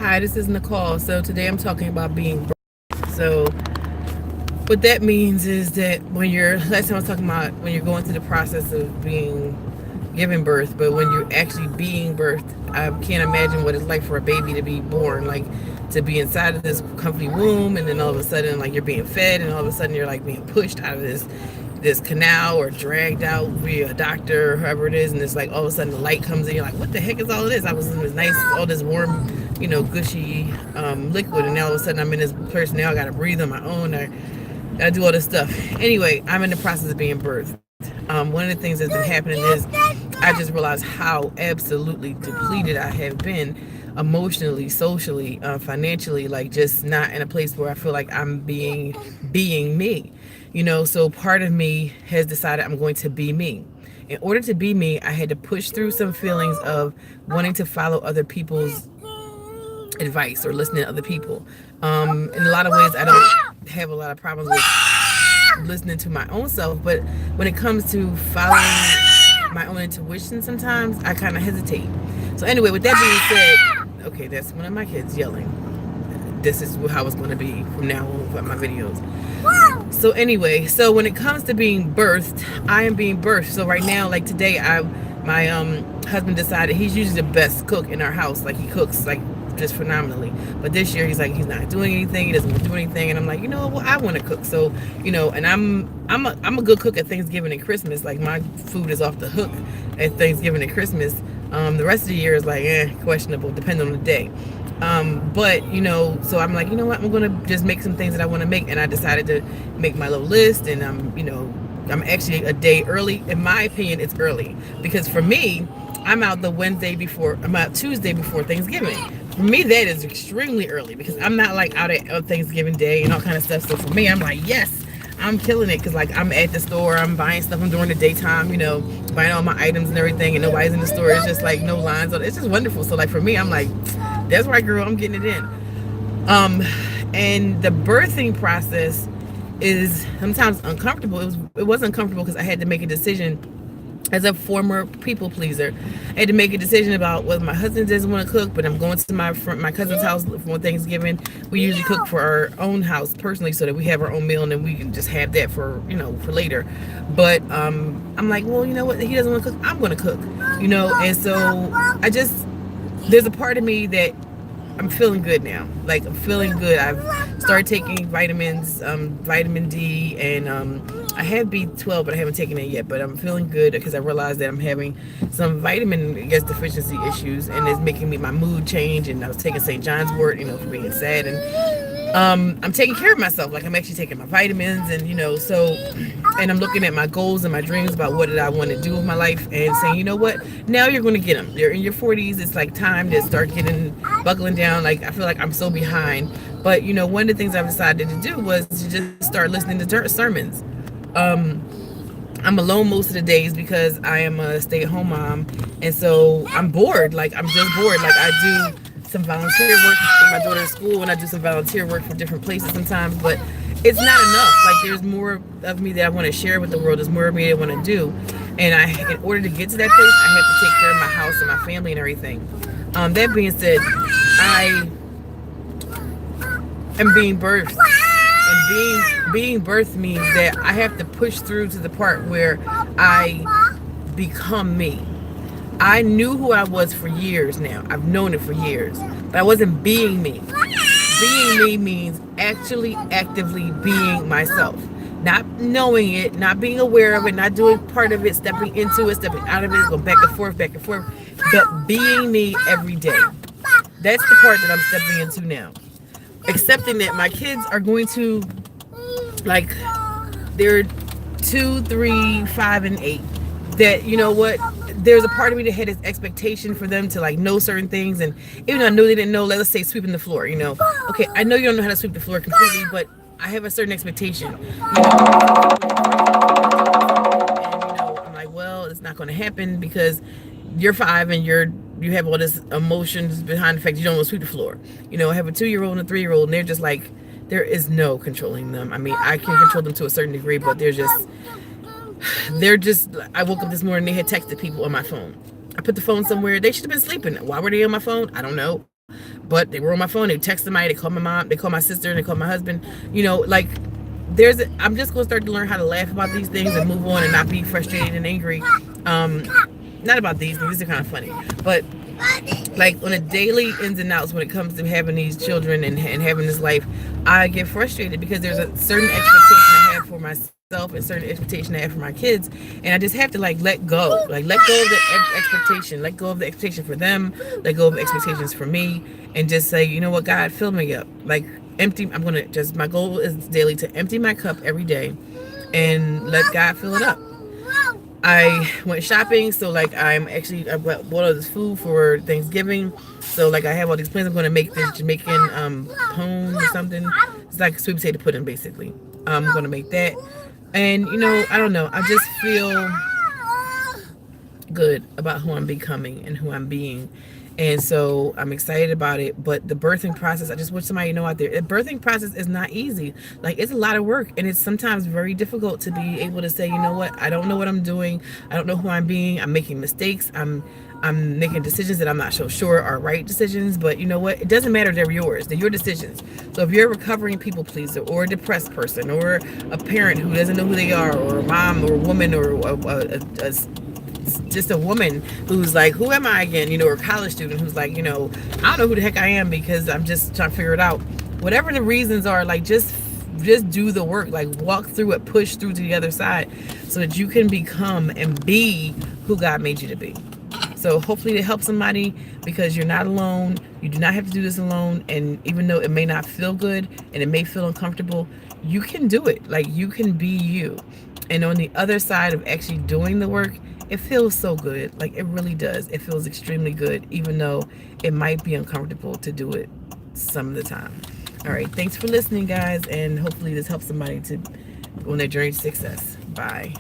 Hi, this is Nicole. So today I'm talking about being birthed. So what that means is that when you're, last time I was talking about when you're going through the process of being giving birth, but when you're actually being birthed, I can't imagine what it's like for a baby to be born, like to be inside of this comfy womb, and then all of a sudden like you're being fed, and all of a sudden you're like being pushed out of this canal or dragged out via a doctor or whoever it is, and it's like all of a sudden the light comes in, you're like, what the heck is all of this? I was in this nice, all this warm, gushy liquid, and now all of a sudden I'm in this place. Now I gotta breathe on my own. I gotta do all this stuff. Anyway, I'm in the process of being birthed. One of the things that's been happening is I just realized how absolutely depleted I have been emotionally, socially, financially, like just not in a place where I feel like I'm being me. So part of me has decided I'm going to be me. In order to be me, I had to push through some feelings of wanting to follow other people's advice or listening to other people. In a lot of ways, I don't have a lot of problems with listening to my own self, but when it comes to following my own intuition, sometimes I kind of hesitate. So anyway, with that being said, okay, that's one of my kids yelling. This is how it's going to be from now on with my videos. So anyway, so when it comes to being birthed, I am being birthed. So right now, like today, my husband decided he's usually the best cook in our house. Like he cooks like just phenomenally. But this year he's like he's not doing anything. He doesn't want to do anything. And I'm like, well, I want to cook. So and I'm a good cook at Thanksgiving and Christmas. Like my food is off the hook at Thanksgiving and Christmas. The rest of the year is like questionable, depending on the day. But so I'm like, what, I'm gonna just make some things that I want to make, and I decided to make my little list, and I'm actually a day early. In my opinion, it's early because for me, I'm out Tuesday before Thanksgiving. For me, that is extremely early because I'm not like out at Thanksgiving Day and all kind of stuff. So for me, I'm like, yes, I'm killing it because like I'm at the store, I'm buying stuff, I'm during the daytime, buying all my items and everything, and nobody's in the store. It's just like no lines on it. It's just wonderful. So like for me, I'm like, that's right, girl, I'm getting it in. And the birthing process is sometimes uncomfortable. It was uncomfortable because I had to make a decision. As a former people pleaser, I had to make a decision about whether my husband doesn't want to cook, but I'm going to my cousin's house for Thanksgiving. We usually cook for our own house personally so that we have our own meal and then we can just have that for later. But I'm like, well, you know what? He doesn't want to cook. I'm going to cook, and so there's a part of me that I'm feeling good now. Like I'm feeling good. I've started taking vitamins, vitamin D, and I have B12, but I haven't taken it yet. But I'm feeling good because I realized that I'm having some vitamin, deficiency issues, and it's making my mood change. And I was taking St. John's wort, for being sad, and I'm taking care of myself. Like I'm actually taking my vitamins, and and I'm looking at my goals and my dreams about what did I want to do with my life, and saying, you know what, now you're going to get them. You're in your 40s. It's like time to start buckling down. Like I feel like I'm so behind. But one of the things I've decided to do was to just start listening to sermons. I'm alone most of the days because I am a stay-at-home mom, and so I'm bored. Like I'm just bored. Like I do some volunteer work for my daughter's school, and I do some volunteer work for different places sometimes, but it's not enough. Like there's more of me that I want to share with the world. There's more of me that I want to do, and in order to get to that place, I have to take care of my house and my family and everything. That being said, I am being birthed, and being birthed means that I have to push through to the part where I become me. I knew who I was for years now. I've known it for years, but I wasn't being me. Being me means actually actively being myself. Not knowing it, not being aware of it, not doing part of it, stepping into it, stepping out of it, going back and forth, but being me every day. That's the part that I'm stepping into now. Accepting that my kids are going to, like, they're 2, 3, 5, and 8. That, there's a part of me that had this expectation for them to like know certain things, and even though I know they didn't know, let's say sweeping the floor, okay, I know you don't know how to sweep the floor completely, but I have a certain expectation, and I'm like, well, it's not going to happen because you're 5 and you have all this emotions behind the fact you don't want to sweep the floor. I have a 2-year-old and a 3-year-old, and they're just like, there is no controlling them. I mean, I can control them to a certain degree, but I woke up this morning, they had texted people on my phone. I put the phone somewhere. They should have been sleeping. Why were they on my phone? I don't know. but they were on my phone. They text somebody, they call my mom, they call my sister, they call my husband. Like I'm just gonna start to learn how to laugh about these things and move on and not be frustrated and angry. Not about these things. These are kind of funny, but like on a daily ins and outs when it comes to having these children and having this life, I get frustrated because there's a certain expectation I have for myself and certain expectation I have for my kids, and I just have to let go of the expectation, let go of the expectation for them, let go of the expectations for me, and just say, you know what, God, fill me up. My goal is daily to empty my cup every day and let God fill it up. I went shopping, so I bought all this food for Thanksgiving. So I have all these plans. I'm going to make this Jamaican pone or something. It's like sweet potato pudding, basically. I'm going to make that, and I don't know. I just feel good about who I'm becoming and who I'm being. And so I'm excited about it. But the birthing process, I just want somebody to know out there, the birthing process is not easy. It's a lot of work, and it's sometimes very difficult to be able to say, you know what, I don't know what I'm doing. I don't know who I'm being. I'm making mistakes. I'm making decisions that I'm not so sure are right decisions. But you know what? It doesn't matter. They're yours. They're your decisions. So if you're a recovering people pleaser or a depressed person or a parent who doesn't know who they are, or a mom or a woman or just a woman who's like, who am I again? Or a college student who's like, I don't know who the heck I am because I'm just trying to figure it out. Whatever the reasons are, just do the work, walk through it, push through to the other side so that you can become and be who God made you to be. So hopefully it helps somebody, because you're not alone. You do not have to do this alone. And even though it may not feel good and it may feel uncomfortable, you can do it. You can be you. And on the other side of actually doing the work, it feels so good. It really does. It feels extremely good, even though it might be uncomfortable to do it some of the time. All right. Thanks for listening, guys. And hopefully this helps somebody on their journey to success. Bye.